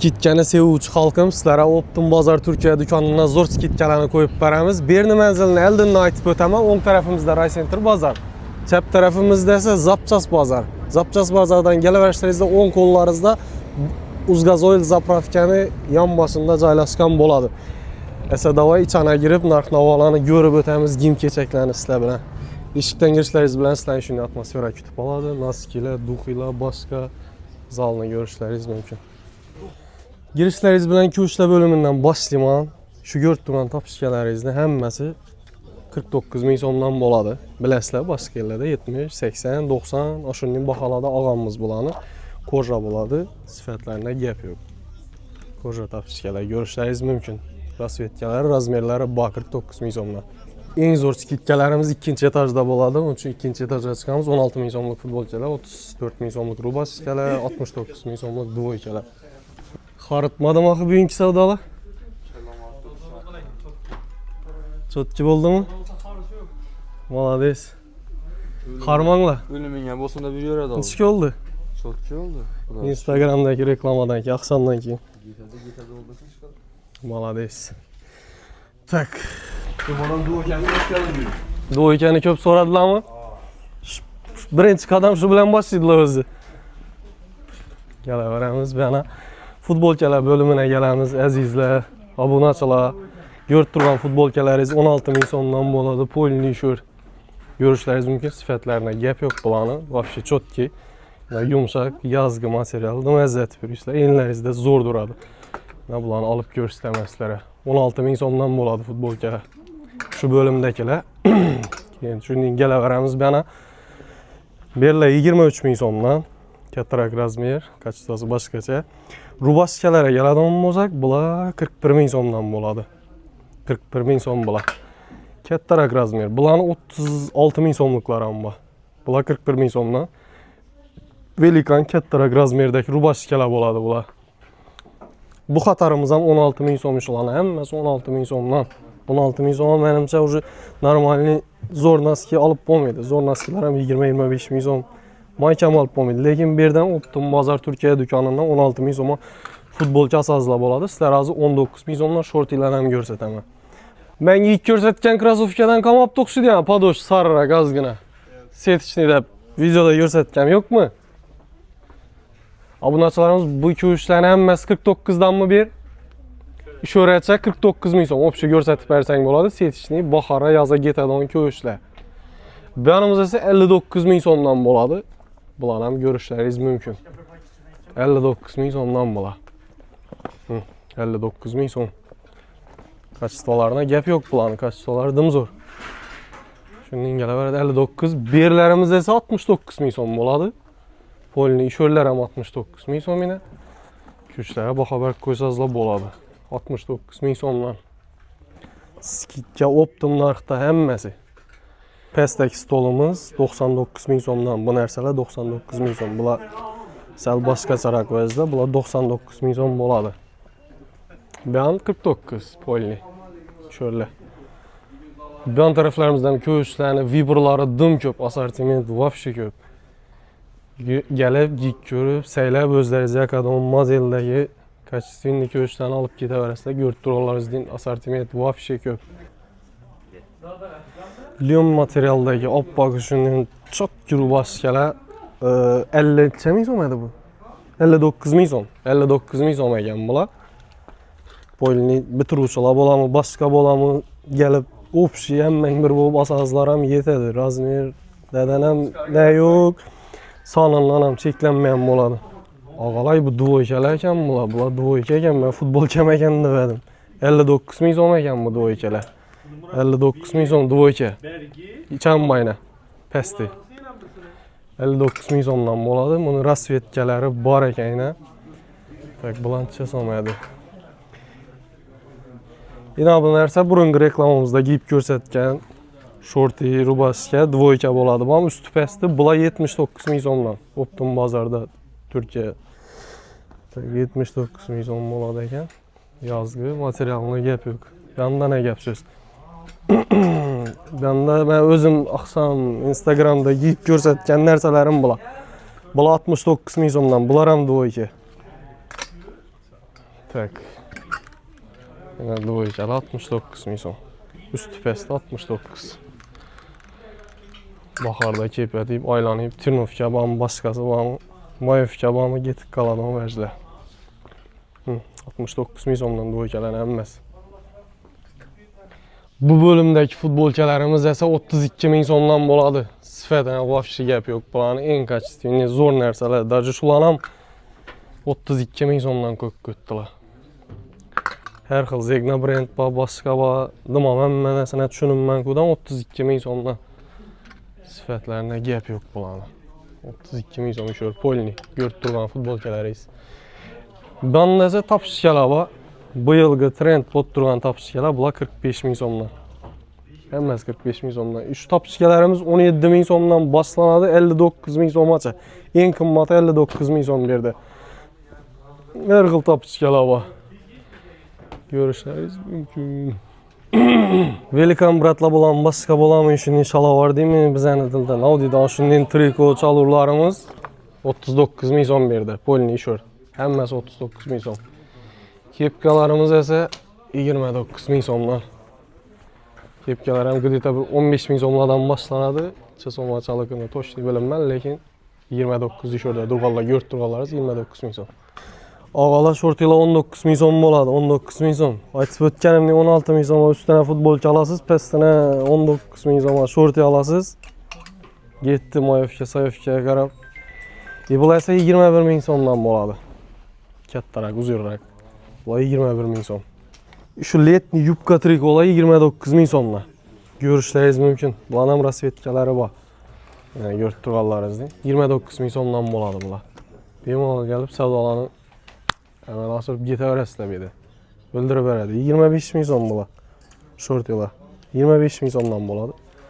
Skitkani sevuvchi xalqim, sizlarga Optim Bozor Turkiya do'konidan zo'r skitkalarni qo'yib beramiz. Berni manzilini oldindan aytib o'taman. O'ng tarafimizda Raycenter bozor, chap tarafimizda esa Zapchas bozor. Zapchas bozordan kelaverishlaringizda o'ng qo'llaringizda Uzgazoil zapravkani yon boshida joylashgan bo'ladi. Esa davay ichana girib, narx-navolarni ko'rib o'tamiz, kiyim-kechaklarni sizlar bilan. Eshikdan kirishlaringiz bilan sizlarni shunday atmosfera kutib oladi. Noskilar, duxilar, boshqa zalni ko'rishlaringiz mumkin. Girişleringiz bilan ko'shlar bo'limidan boshlayman. Shu ko'rib turgan topishganlaringizni hammasi 49 ming so'mdan bo'ladi. Bilasizlar, boshqa yerlarda 70, 80, 90 o'shunday baholarda olganmiz bularni. Koja bo'ladi, sifatlarida gap yo'q. Koja topishganlar ko'rishlaringiz mumkin. Rasvetkalar, razmerlari 49 ming so'mdan. Eng zo'r skitkalarimiz ikkinchi etajda bo'ladi. Onun uchun ikkinchi etajga chiqamiz. 16 ming so'mlik futbolkalar, 34 ming so'mlik rubaskalar, 69 ming so'mlik dvoykalar. Xaritmadim axı bugünkü savdolar. Çotki bo'ldimi? Молодец. Harmanglar. O'limingga bo'lsanda bir yo'radi. Nechki oldu? Chotki oldu. Instagramdagi reklamadan keyin, aqsamdan keyin. Молодец. Tak. Bundan duokanni o'tkazib. Duokani ko'p so'radilarmi? Birinchi qadam shu bilan boshlaydilar o'zi. Kelaveramiz bana. Futbolkalar bölümüne gelamiz azizlar, obunachilar. Ko'rib turgan futbolkalaringiz 16 ming so'mdan bo'ladi. Polni shur. Ko'rishlaringiz mumkin, sifatlarida gap yo'q bularni. Вообще chotki, yumshoq, yozgi material, mazzat berisizlar. Enlaringizda zo'r turadi. Mana bularni olib ko'rsataman sizlarga. 16 ming so'mdan bo'ladi futbolkalar. Shu bo'limdagilar. Keyin shundan kelaveramiz bana. Berlar 23 ming so'mdan. Kattaroq razmer, kachествоsi boshqacha. Rubaskalarga keladigan bo'lsak, bular 41 ming so'mdan bo'ladi. 41 ming so'm bular. Kattaroq razmer. Bularni 36 ming so'mliklar ham bor. Bular 41 ming so'mdan. Velikan kattaroq razmerdagi rubaskalar bo'ladi bular. Bu xatarimiz ham 16 ming so'm shularni hammasi 16 ming so'mdan. 16 ming so'm menimcha уже normalniy zo'r naski olib bo'lmaydi. Zo'r naskilar ham 20-25 ming so'm. Maykam olib bo'lmaydi. Lekin bu yerdan Optim Bozor Turkiya do'konidan 16 ming so'm futbolka asoslar bo'ladi. Sizlar hozir 19 ming so'mdan shortilarni ham ko'rsataman. Menga ilk ko'rsatgan krossovkadan qamab o'xshaydi ham, padosh sariroq ozgina. Setichni deb videoda ko'rsatgan yo'qmi? Obunachilarimiz bu ko'rishlarni hammasi 49 danmi ber? Ishoratcha 49 ming so'm obshiy ko'rsatib bersang bo'ladi. Setichni bahora yozga ketadigan ko'rishlar. Bu yanımız ise 59 ming so'mdan bo'ladi. Bular ham ko'rishlaringiz mumkin. 59 ming so'mdan bular. 59 ming so'm. Kachistvalarına gap yo'q bularning, kachistvalari dimzo'r. Shundan kelaveradi 59. Berlarimiz esa 69 ming so'm bo'ladi. Polni ishorlar ham 69 ming so'm ina. Kuchlarga baho berib qo'ysangizlar bo'ladi. 69 ming so'mdan. Skitka Optim narxda hammasi. Pastdagi stolimiz 99 ming so'mdan. Bu narsalar 99 ming so'm. Bular sal boshqacharoq vazda, bular 99 ming so'm bo'ladi. Bu ham 49 polni. Şöyle. Bu yan taraflarimizdan ko'shlarni, vibralari dim ko'p, assortiment вообще ko'p. Gelib, giyib ko'rib, saylab o'zlaringizga yoqadigan modeldagi kachestvenniy ko'shlarni olib ketaverasizlar. Ko'rib turganlaringizdan assortiment вообще ko'p. Lion materialdagi oppoq shundan chotki rubaskalar 50 ming so'm edi bu. 59 ming so'm. 59 ming so'm ekan bular. Polni bitiruvchilar bo'ladimi, boshqa bo'ladimi, kelib общий hammang bir bo'lib asoslar ham yetadi. Razmer dadan ham ne yo'q. Sonundan ham cheklanmagan bo'ladi. Og'alay bu dvoykalar ekan bular. Bular dvoyka ekan, men futbolka ekan dedim. 59 ming so'm ekan bu dvoykalar. 59 ming so'm dvoyka. İçanmayna. Pasti. 59 ming so'mdan bo'ladi. Buni rasvetkalari bor ekan. Tak bulancha so'maydi. Yine bu narsa burungi reklamamizda giyib ko'rsatgan shorti, rubaska, dvoyka bo'ladi. Bu ham usti pasti. Bular 79 ming so'mdan. Optim bozorda Turkiya 79 ming so'm bo'ladi ekan. Yozgi materialni gap yo'q. Yandan ne gap so'z. Ben özüm aqsam Instagramda giyib ko'rsatgan narsalarim bular. Bular 69 ming so'mdan. Bular ham dvoyka. Tak. Yana dvoykalar 69 ming so'm. Üstü pastda 69. Baharda kepya deyib, aylanib, Tirnovka bormi, boshqasi bormi, Mayovka bormi, ketib qoladi o vajda. 69 ming so'mdan dvoykalar emas. Bu bölümdeki futbolkalarımız esa 32 ming so'mdan bo'ladi. Sifatan vafshi gap yo'q. Bularni eng kачественный zo'r narsalar. Даже shular ham 32 ming so'mdan ko'p ketdilar. Her xil Zegna brend bor, boshqa bor. Nima hamma narsani tushunimman-kudan 32 ming so'mdan. Sifatlarına gap yo'q bularni. 32 ming so'm shu polni ko'rib turgan futbolkalaringiz. Bunda esa topishkalar bor. Bu yılgi trend bo'lib turgan topishkalar bular 45 ming so'mdan. Hammasi 45 ming so'mdan. Şu topishkalarimiz 17 ming so'mdan boshlanadi, 59 ming so'mgacha. Eng qimmati 59 ming so'm berdi. Her xil topishkalar bor. Görüşleriz mümkün. Velikan bratla bulan boshqa bo'ladimi shuni shalovar deymi bizani tildan. Audidan shundan triko chalurlarimiz 39 ming so'm berdi. Polni short. Hammasi 39 ming so'm. Kepkalarımız ise 29 ming so'mdan. Kepkalar ham где-то 15 ming so'mlardan boshlanadi. So'mchaligini to'shli bilinman, lekin 29 ishorda durg'anlar ko'rib turganlaringiz 29 ming so'm. Og'alar shortilar 19 ming so'm bo'ladi, 19 ming so'm. Aytib o'tganimdek 16 ming so'm ustidan futbolchi olasiz, pastdan 19 ming so'm shorti olasiz. Getdi Mayovka, Sayovkaga qarab. Bular esa 21 ming so'mdan bo'ladi. Kattaroq, uzunroq. Bular 21 ming so'm. Şu letni yubka trikolar 29 ming so'mdan. Görüşleringiz mümkün. Bular ham rasvetkalari bor. Yani ko'rib turganlaringizni 29 ming so'mdan bo'ladi bular. Bemalol kelib savdolanib hemen asırıp ketaverasizlar bu yerda. Bildirib beradi. 25 ming so'm bular. Shortilar. 25 ming so'mdan bo'ladi.